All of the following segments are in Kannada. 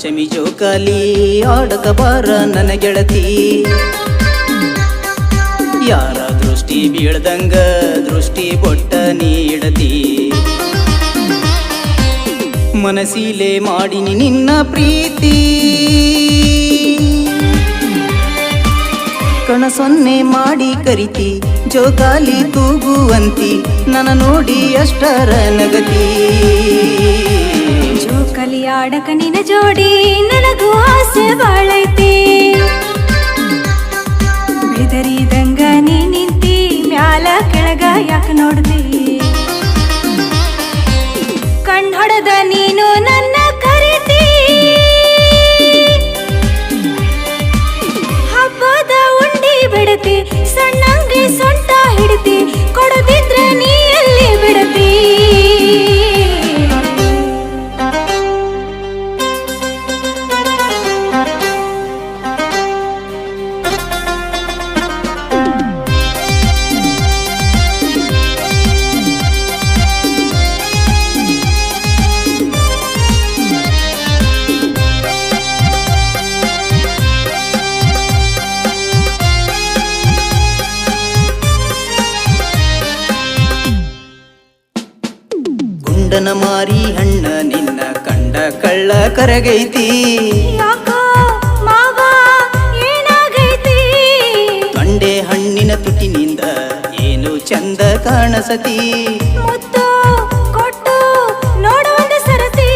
ಪಂಚಮಿ ಜೋಕಾಲಿ ಆಡಕ ಬಾರ ನನ್ನ ಗೆಳತಿ. ಯಾರ ದೃಷ್ಟಿ ಬೀಳ್ದಂಗ ದೃಷ್ಟಿ ಬೊಟ್ಟ ನೀಡತಿ. ಮನಸಿಲೆ ಮಾಡಿನಿ ನಿನ್ನ ಪ್ರೀತಿ, ಕಣಸೊನ್ನೆ ಮಾಡಿ ಕರಿತಿ. ಜೋಕಾಲಿ ತೂಗುವಂತಿ ನನ್ನ ನೋಡಿ ಅಷ್ಟರ ನಗತಿ. ಜೋಕಾಲಿ ಆಡಕ ನಿನ ಜೋಡಿ ನನಗೂ ಆಸೆ ಬಾಳೈತಿ. ಬೆದರಿದಂಗ ನೀ ನಿಂತಿ ಮ್ಯಾಲ ಕೆಳಗ ಯಾಕ ನೋಡ್ತಿ. ಕಣ್ ಹೊಡೆದ ನೀನು ನನ್ನ ಕರಿತಿ. ಹಬ್ಬದ ಉಂಡಿ ಬಿಡತಿ, ಸಣ್ಣಂಗಿ ಸೊಂಟ ಹಿಡತಿ. ಕೊಡದಿದ್ರೆ ನೀ ಎಲ್ಲಿ ಬಿಡತಿ. ಗುಂಡನ ಮಾರಿ ಹಣ್ಣ ನಿನ್ನ ಕಂಡ ಕಳ್ಳ ಕರಗೈತಿ. ಯಾಕೋ ಮಾವ ಏನಾಗೈತಿ. ತೊಂಡೆ ಹಣ್ಣಿನ ತುಟಿನಿಂದ ಏನು ಚಂದ ಕಾಣಸತಿ. ಮುತ್ತು ಕೊಟ್ಟು ನೋಡುವಂದ ಸರತಿ.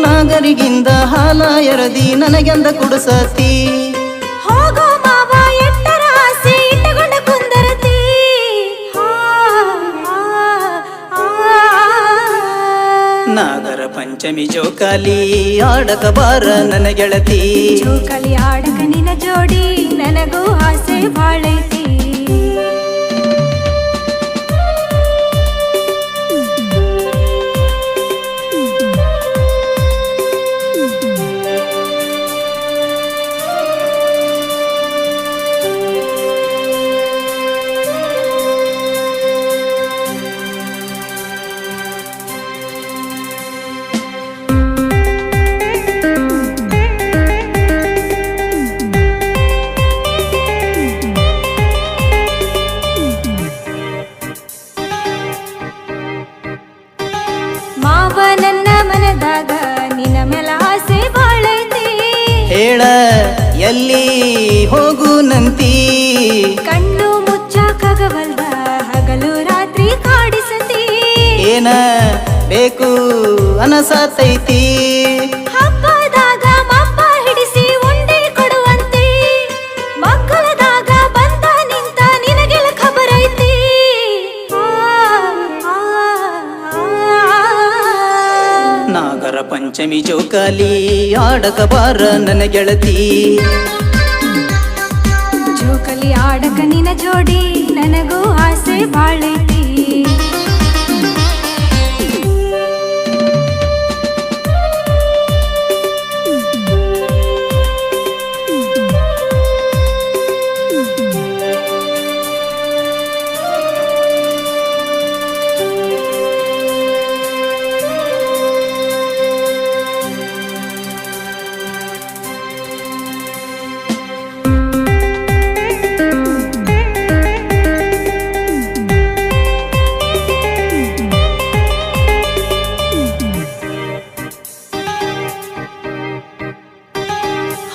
ನಾಗರಿಗಿಂದ ಹಾಲ ಎರದಿ ನನಗೆಂದ ಕುಡಿಸತಿ. ಹೋಗೋ ಮಾವ ಎಟ್ಟರ ಆಸೆ ಇಟ್ಟುಕೊಂಡ ಕುಂದರತಿ. ನಾಗರ ಪಂಚಮಿ ಜೋಕಾಲಿ ಆಡಕ ಬಾರ ನನ್ನ ಗೆಳತಿ. ಜೋಕಾಲಿ ಆಡಕ ನಿನ ಜೋಡಿ ನನಗೂ ಆಸೆ ಬಾಳೈತಿ. ಮಾವ ನನ್ನ ಮನದಾಗ ನಿನ್ನ ಮೇಲ ಆಸೆ ಬಾಳೈತಿ. ಹೇಳ ಎಲ್ಲಿ ಹೋಗು ನಂತಿ. ಕಣ್ಣು ಮುಚ್ಚಾಕಾಗವಲ್ದ ಹಗಲು ರಾತ್ರಿ ಕಾಡಿಸತಿ. ಏನ ಬೇಕು ಅನಸತೈತಿ. ಹಬ್ಬದಾಗ ಮಪ್ಪ ಹಿಡಿಸಿ ಉಂಡೆ ಕೊಡುವಂತೆ. ಮಕ್ಕಳದಾಗ ಬಂದ ನಿಂತ ನಿನಗೆಲ್ಲ ಖಬರೈತಿ. ನಾಗರ ಪಂಚಮಿ ಜೋಕಾಲಿ ಆಡಕ ಬಾರ ನನ್ನ ಗೆಳತಿ. ಜೋಕಾಲಿ ಆಡಕ ನಿನ ಜೋಡಿ ನನಗೂ ಆಸೆ ಬಾಳೈತಿ.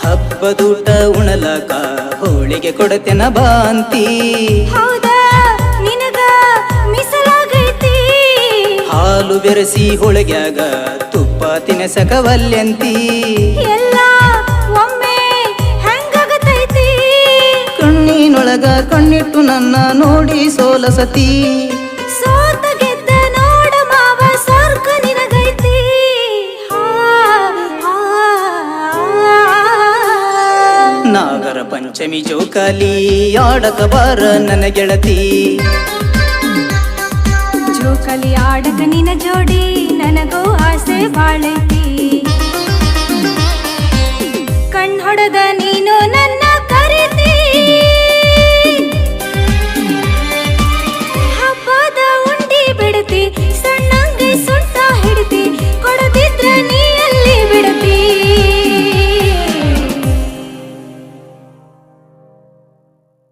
ಹಬ್ಬದೂಟ ಉಣಲಕ ಹೋಳಿಗೆ ಕೊಡತೆನ ಬಾಂತಿ. ಹೌದಾ ನಿನಗ ಮೀಸಲಾಗೈತಿ. ಹಾಲು ಬೆರೆಸಿ ಹೋಳಿಗ್ಯಾಗ ತುಪ್ಪ ತಿನಸಕವಲ್ಯಂತಿ. ಎಲ್ಲ ಒಮ್ಮೆ ಹೆಂಗಾಗತೈತಿ. ಕಣ್ಣಿನೊಳಗ ಕಣ್ಣಿಟ್ಟು ನನ್ನ ನೋಡಿ ಸೋಲಸತಿ. ಸೋತ ಗೆದ್ದ ನೋಡ ಮಾವ ಸ್ವರ್ಗ ನಿನಗೈತಿ. ನಾಗರ ಪಂಚಮಿ ಜೋಕಾಲಿ ಆಡಕ ಬಾರ ನನ್ನ ಗೆಳತಿ. ಜೋಕಾಲಿ ಆಡಕ ನಿನ ಜೋಡಿ ನನಗೂ ಆಸೆ ಬಾಳೈತಿ. ಕಣ್ ಹೊಡೆದ ನೀನು ನನ್ನ